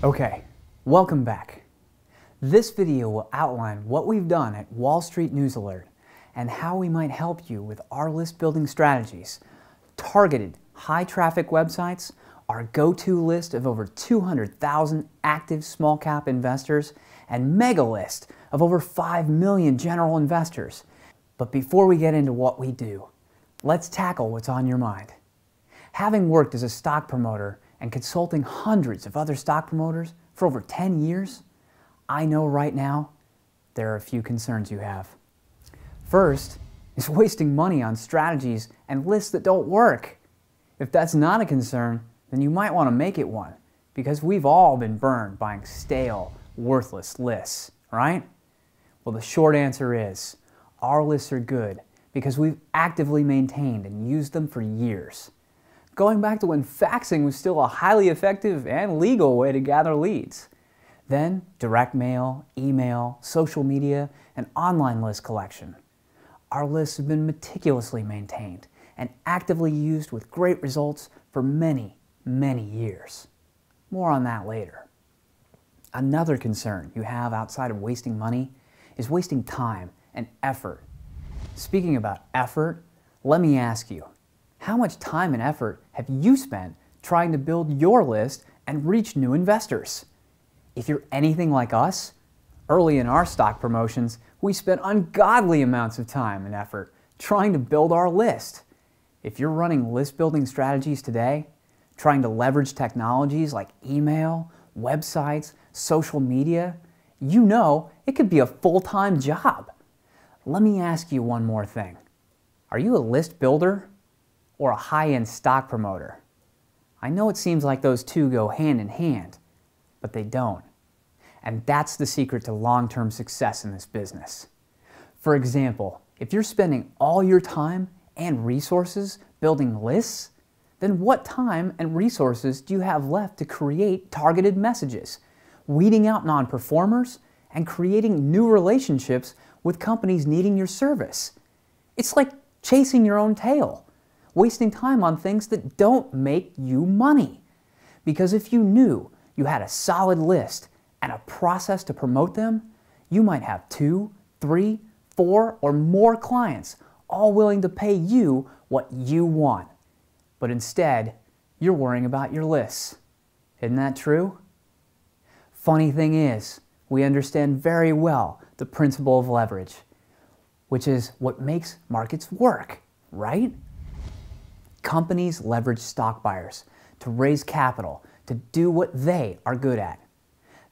Okay, welcome back. This video will outline what we've done at Wall Street News Alert and how we might help you with our list building strategies, targeted high traffic websites, our go-to list of over 200,000 active small cap investors, and mega list of over 5 million general investors. But before we get into what we do, let's tackle what's on your mind. Having worked as a stock promoter and consulting hundreds of other stock promoters for over 10 years, I know right now there are a few concerns you have. First is wasting money on strategies and lists that don't work. If that's not a concern, then you might want to make it one, because we've all been burned buying stale, worthless lists, right? Well, the short answer is, our lists are good because we've actively maintained and used them for years, going back to when faxing was still a highly effective and legal way to gather leads. Then direct mail, email, social media, and online list collection. Our lists have been meticulously maintained and actively used with great results for many, many years. More on that later. Another concern you have outside of wasting money is wasting time and effort. Speaking about effort, let me ask you, how much time and effort have you spent trying to build your list and reach new investors? If you're anything like us, early in our stock promotions, we spent ungodly amounts of time and effort trying to build our list. If you're running list building strategies today, trying to leverage technologies like email, websites, social media, you know it could be a full-time job. Let me ask you one more thing. Are you a list builder or a high-end stock promoter? I know it seems like those two go hand in hand, but they don't. And that's the secret to long-term success in this business. For example, if you're spending all your time and resources building lists, then what time and resources do you have left to create targeted messages, weeding out non-performers, and creating new relationships with companies needing your service? It's like chasing your own tail, wasting time on things that don't make you money. Because if you knew you had a solid list and a process to promote them, you might have 2, 3, 4, or more clients all willing to pay you what you want. But instead, you're worrying about your lists. Isn't that true? Funny thing is, we understand very well the principle of leverage, which is what makes markets work, right? Companies leverage stock buyers to raise capital to do what they are good at.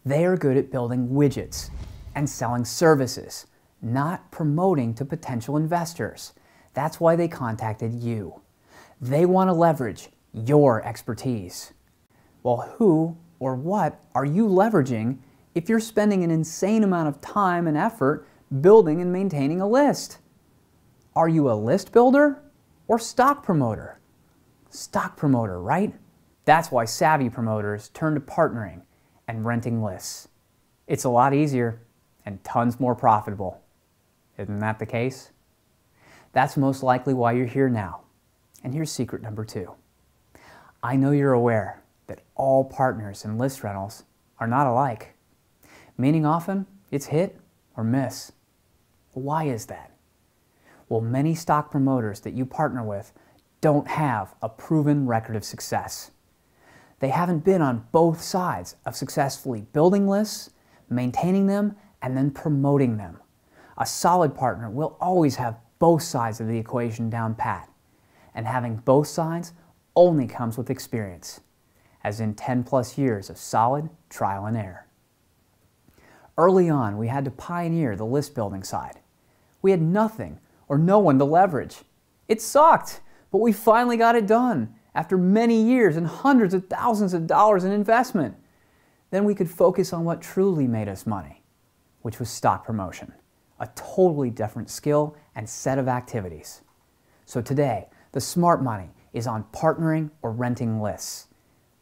They are good at building widgets and selling services, not promoting to potential investors. That's why they contacted you. They want to leverage your expertise. Well, who or what are you leveraging if you're spending an insane amount of time and effort building and maintaining a list? Are you a list builder or stock promoter? Stock promoter, right? That's why savvy promoters turn to partnering and renting lists. It's a lot easier and tons more profitable. Isn't that the case? That's most likely why you're here now. And here's secret number 2. I know you're aware that all partners in list rentals are not alike, meaning often it's hit or miss. Why is that? Well, many stock promoters that you partner with don't have a proven record of success. They haven't been on both sides of successfully building lists, maintaining them, and then promoting them. A solid partner will always have both sides of the equation down pat, and having both sides only comes with experience, as in 10+ years of solid trial and error. Early on, we had to pioneer the list building side. We had nothing or no one to leverage. It sucked, but we finally got it done after many years and hundreds of thousands of dollars in investment. Then we could focus on what truly made us money, which was stock promotion, a totally different skill and set of activities. So today, the smart money is on partnering or renting lists.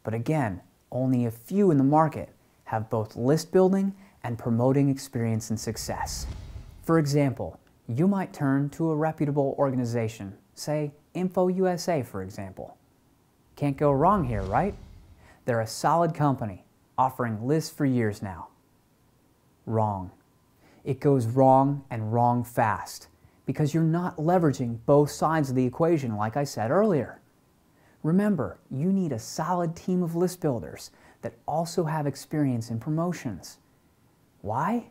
But again, only a few in the market have both list building and promoting experience and success. For example, you might turn to a reputable organization, say InfoUSA for example. Can't go wrong here, right? They're a solid company offering lists for years now. Wrong. It goes wrong and wrong fast because you're not leveraging both sides of the equation like I said earlier. Remember, you need a solid team of list builders that also have experience in promotions. Why?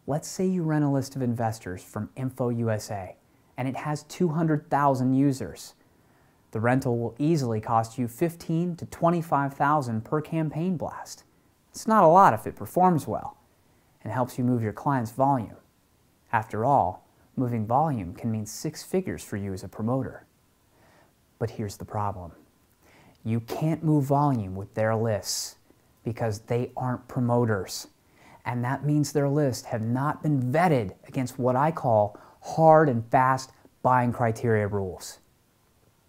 Let's say you rent a list of investors from InfoUSA and it has 200,000 users. The rental will easily cost you $15,000 to $25,000 per campaign blast. It's not a lot if it performs well and helps you move your client's volume. After all, moving volume can mean 6 figures for you as a promoter. But here's the problem. You can't move volume with their lists because they aren't promoters. And that means their lists have not been vetted against what I call hard and fast buying criteria rules.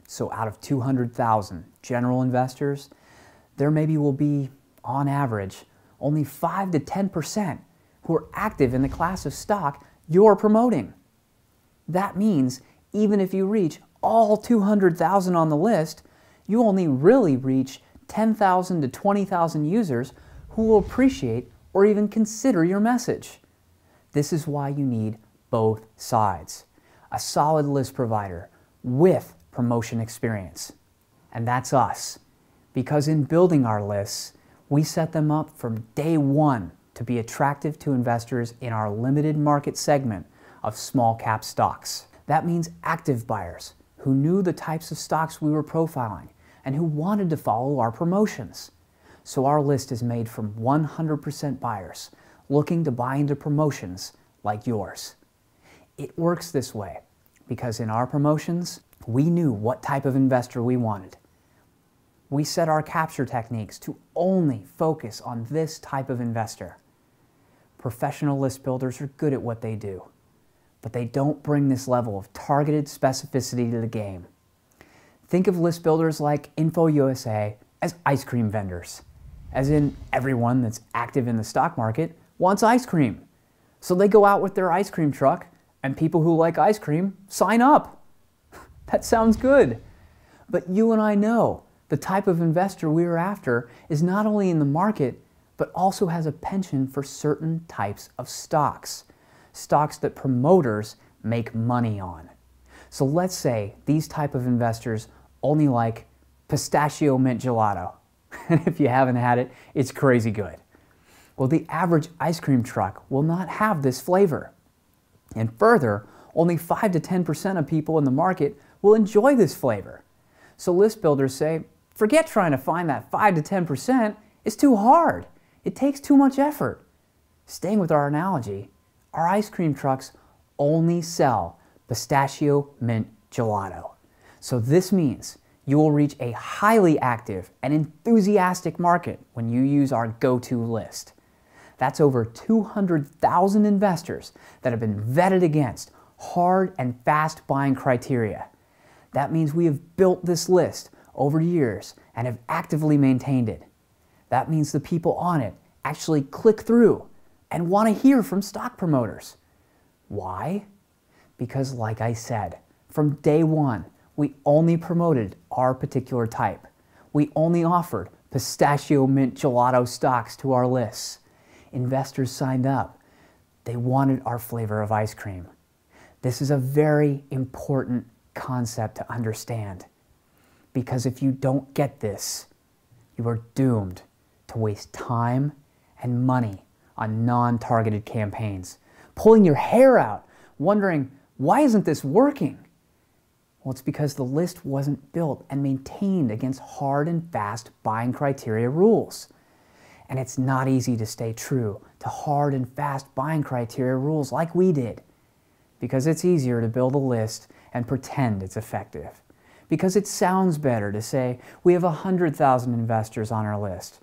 So out of 200,000 general investors, there maybe will be, on average, only 5 to 10% who are active in the class of stock you're promoting. That means even if you reach all 200,000 on the list, you only really reach 10,000 to 20,000 users who will appreciate or even consider your message. This is why you need both sides. A solid list provider with promotion experience. And that's us. Because in building our lists, we set them up from day one to be attractive to investors in our limited market segment of small cap stocks. That means active buyers who knew the types of stocks we were profiling and who wanted to follow our promotions. So our list is made from 100% buyers looking to buy into promotions like yours. It works this way because in our promotions, we knew what type of investor we wanted. We set our capture techniques to only focus on this type of investor. Professional list builders are good at what they do, but they don't bring this level of targeted specificity to the game. Think of list builders like InfoUSA as ice cream vendors, as in everyone that's active in the stock market wants ice cream. So they go out with their ice cream truck and people who like ice cream sign up. That sounds good. But you and I know the type of investor we're after is not only in the market, but also has a penchant for certain types of stocks. Stocks that promoters make money on. So let's say these type of investors only like pistachio mint gelato. And if you haven't had it, it's crazy good. Well, the average ice cream truck will not have this flavor. And further, only 5 to 10% of people in the market will enjoy this flavor. So list builders say, forget trying to find that 5 to 10%, it's too hard. It takes too much effort. Staying with our analogy, our ice cream trucks only sell pistachio mint gelato. So this means you will reach a highly active and enthusiastic market when you use our go-to list. That's over 200,000 investors that have been vetted against hard and fast buying criteria. That means we have built this list over years and have actively maintained it. That means the people on it actually click through and want to hear from stock promoters. Why? Because like I said, from day one, we only promoted our particular type. We only offered pistachio mint gelato stocks to our lists. Investors signed up. They wanted our flavor of ice cream. This is a very important concept to understand, because if you don't get this, you are doomed to waste time and money on non-targeted campaigns, pulling your hair out, wondering, why isn't this working? Well, it's because the list wasn't built and maintained against hard and fast buying criteria rules. And it's not easy to stay true to hard and fast buying criteria rules like we did, because it's easier to build a list and pretend it's effective. Because it sounds better to say we have 100,000 investors on our list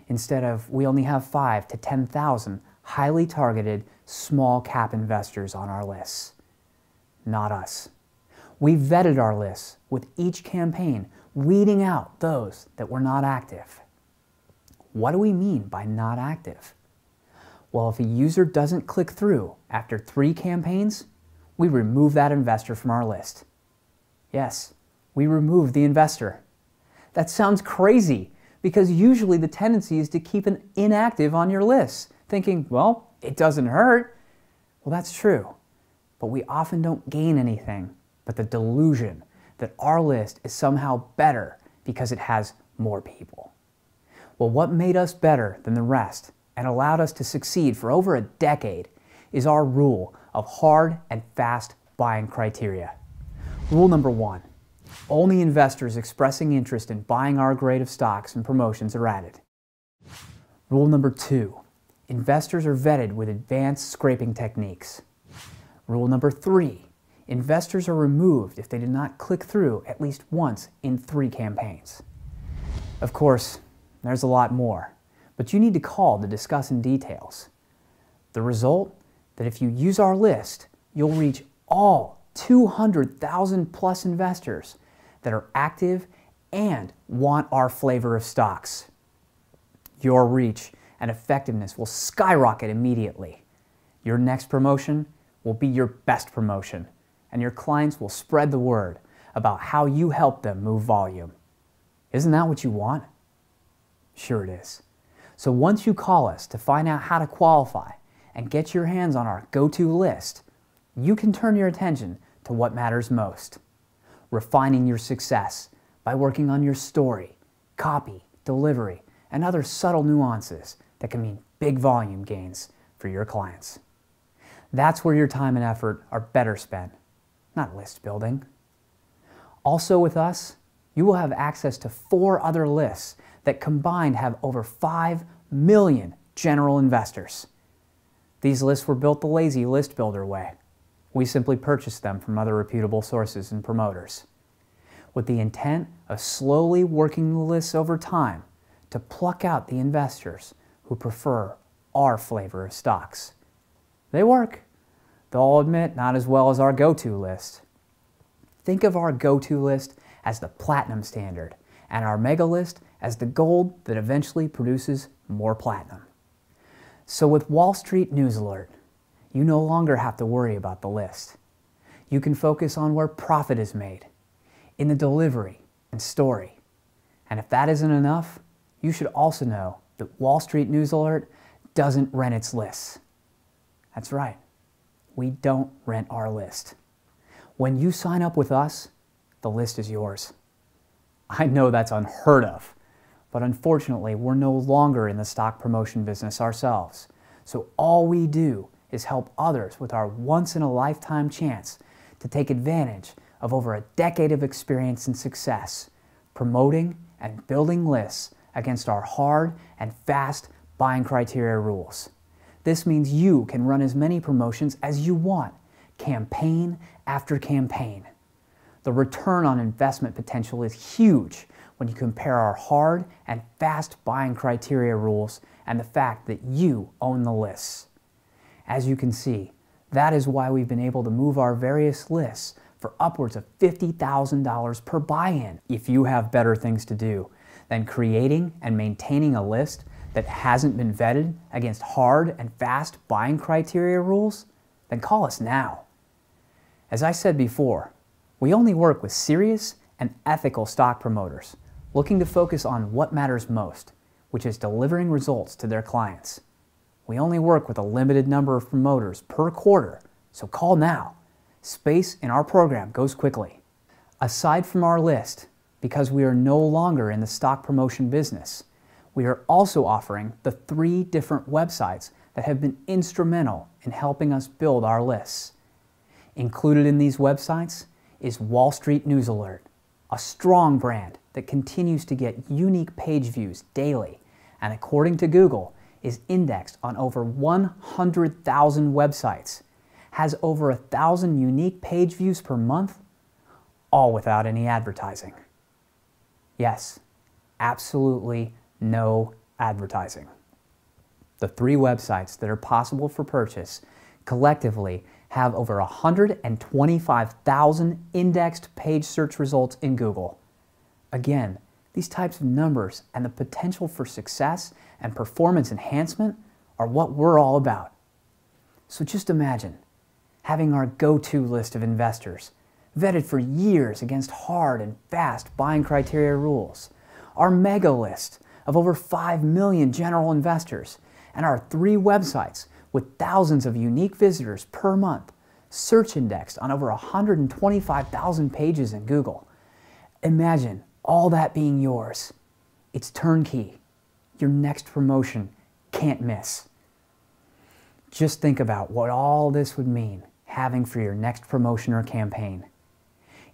instead of we only have 5 to 10,000 highly targeted small cap investors on our lists. Not us. We vetted our lists with each campaign, weeding out those that were not active. What do we mean by not active? Well, if a user doesn't click through after 3 campaigns, we remove that investor from our list. Yes, we remove the investor. That sounds crazy, because usually the tendency is to keep an inactive on your list, thinking, well, it doesn't hurt. Well, that's true, but we often don't gain anything but the delusion that our list is somehow better because it has more people. Well, what made us better than the rest and allowed us to succeed for over a decade is our rule of hard and fast buying criteria. Rule number 1, only investors expressing interest in buying our grade of stocks and promotions are added. Rule number 2, investors are vetted with advanced scraping techniques. Rule number 3, investors are removed if they did not click through at least once in 3 campaigns. Of course, there's a lot more, but you need to call to discuss in details. The result? That if you use our list, you'll reach all 200,000 plus investors that are active and want our flavor of stocks. Your reach and effectiveness will skyrocket immediately. Your next promotion will be your best promotion, and your clients will spread the word about how you help them move volume. Isn't that what you want? Sure it is. So once you call us to find out how to qualify and get your hands on our go-to list, you can turn your attention to what matters most. Refining your success by working on your story, copy, delivery, and other subtle nuances that can mean big volume gains for your clients. That's where your time and effort are better spent, not list building. Also with us, you will have access to 4 other lists that combined have over 5 million general investors. These lists were built the lazy list builder way. We simply purchased them from other reputable sources and promoters, with the intent of slowly working the lists over time to pluck out the investors who prefer our flavor of stocks. They work, though I'll admit not as well as our go-to list. Think of our go-to list as the platinum standard, and our mega list as the gold that eventually produces more platinum. So with Wall Street News Alert, you no longer have to worry about the list. You can focus on where profit is made, in the delivery and story. And if that isn't enough, you should also know that Wall Street News Alert doesn't rent its lists. That's right, we don't rent our list. When you sign up with us, the list is yours. I know that's unheard of, but unfortunately we're no longer in the stock promotion business ourselves. So all we do is help others with our once-in-a-lifetime chance to take advantage of over a decade of experience and success, promoting and building lists against our hard and fast buying criteria rules. This means you can run as many promotions as you want, campaign after campaign. The return on investment potential is huge when you compare our hard and fast buying criteria rules and the fact that you own the lists. As you can see, that is why we've been able to move our various lists for upwards of $50,000 per buy-in. If you have better things to do than creating and maintaining a list that hasn't been vetted against hard and fast buying criteria rules, then call us now. As I said before, we only work with serious and ethical stock promoters looking to focus on what matters most, which is delivering results to their clients. We only work with a limited number of promoters per quarter, so call now. Space in our program goes quickly. Aside from our list, because we are no longer in the stock promotion business, we are also offering the 3 different websites that have been instrumental in helping us build our lists. Included in these websites is Wall Street News Alert, a strong brand that continues to get unique page views daily, and according to Google, is indexed on over 100,000 websites, has over 1,000 unique page views per month, all without any advertising. Yes, absolutely no advertising. The 3 websites that are possible for purchase collectively have over 125,000 indexed page search results in Google. Again, these types of numbers and the potential for success and performance enhancement are what we're all about. So just imagine having our go-to list of investors, vetted for years against hard and fast buying criteria rules, our mega list of over 5 million general investors, and our 3 websites with thousands of unique visitors per month, search indexed on over 125,000 pages in Google. Imagine all that being yours. It's turnkey. Your next promotion can't miss. Just think about what all this would mean having for your next promotion or campaign.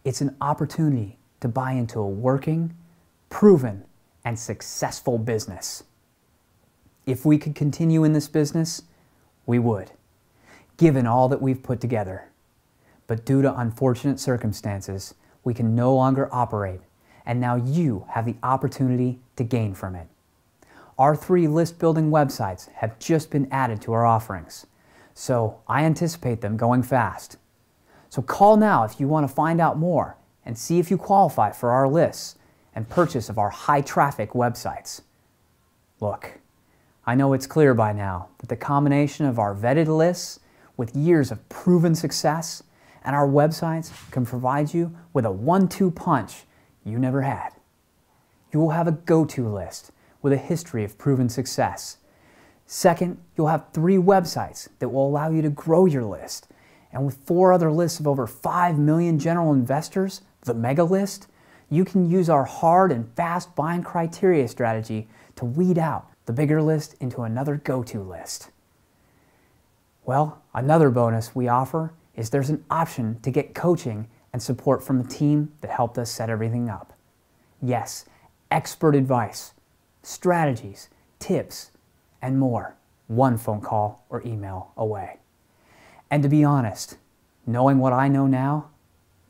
It's an opportunity to buy into a working, proven, and successful business. If we could continue in this business, we would, given all that we've put together. But due to unfortunate circumstances, we can no longer operate, and now you have the opportunity to gain from it. Our 3 list building websites have just been added to our offerings, so I anticipate them going fast. So call now if you want to find out more and see if you qualify for our lists and purchase of our high traffic websites. Look, I know it's clear by now that the combination of our vetted lists with years of proven success and our websites can provide you with a 1-2 punch you never had. You will have a go-to list with a history of proven success. Second, you'll have 3 websites that will allow you to grow your list. And with 4 other lists of over 5 million general investors, the mega list, you can use our hard and fast buying criteria strategy to weed out the bigger list into another go-to list. Well, another bonus we offer is there's an option to get coaching and support from the team that helped us set everything up. Yes, expert advice, strategies, tips, and more, one phone call or email away. And to be honest, knowing what I know now,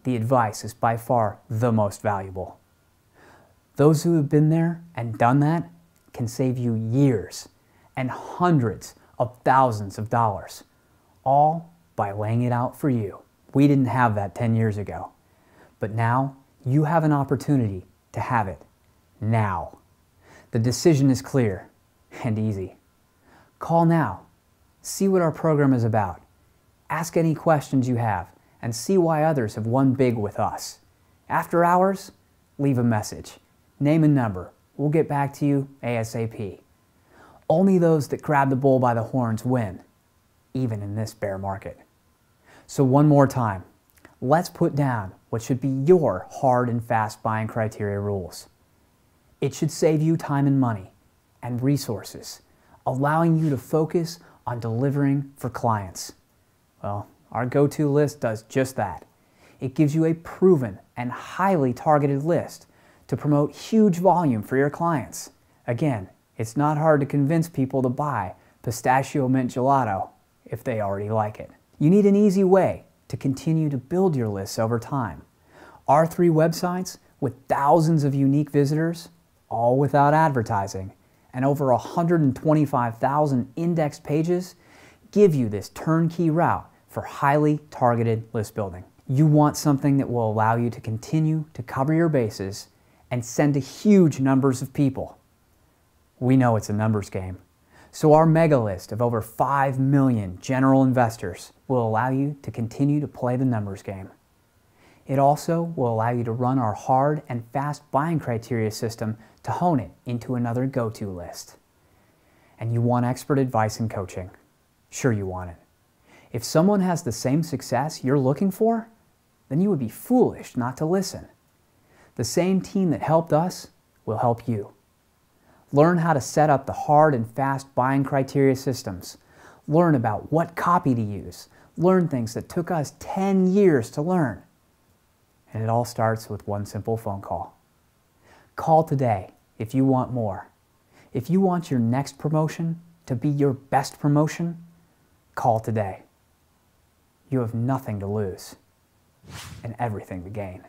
the advice is by far the most valuable. Those who have been there and done that can save you years and hundreds of thousands of dollars, all by laying it out for you. We didn't have that 10 years ago, but now you have an opportunity to have it now. The decision is clear and easy. Call now, see what our program is about, ask any questions you have, and see why others have won big with us. After hours, leave a message, name a number. We'll get back to you ASAP. Only those that grab the bull by the horns win, even in this bear market. So one more time, let's put down what should be your hard and fast buying criteria rules. It should save you time and money and resources, allowing you to focus on delivering for clients. Well, our go-to list does just that. It gives you a proven and highly targeted list to promote huge volume for your clients. Again, it's not hard to convince people to buy pistachio mint gelato if they already like it. You need an easy way to continue to build your lists over time. Our 3 websites with thousands of unique visitors, all without advertising, and over 125,000 indexed pages give you this turnkey route for highly targeted list building. You want something that will allow you to continue to cover your bases and send to huge numbers of people. We know it's a numbers game, so our mega list of over 5 million general investors will allow you to continue to play the numbers game. It also will allow you to run our hard and fast buying criteria system to hone it into another go-to list. And you want expert advice and coaching. Sure you want it. If someone has the same success you're looking for, then you would be foolish not to listen. The same team that helped us will help you. Learn how to set up the hard and fast buying criteria systems. Learn about what copy to use. Learn things that took us 10 years to learn. And it all starts with one simple phone call. Call today if you want more. If you want your next promotion to be your best promotion, call today. You have nothing to lose and everything to gain.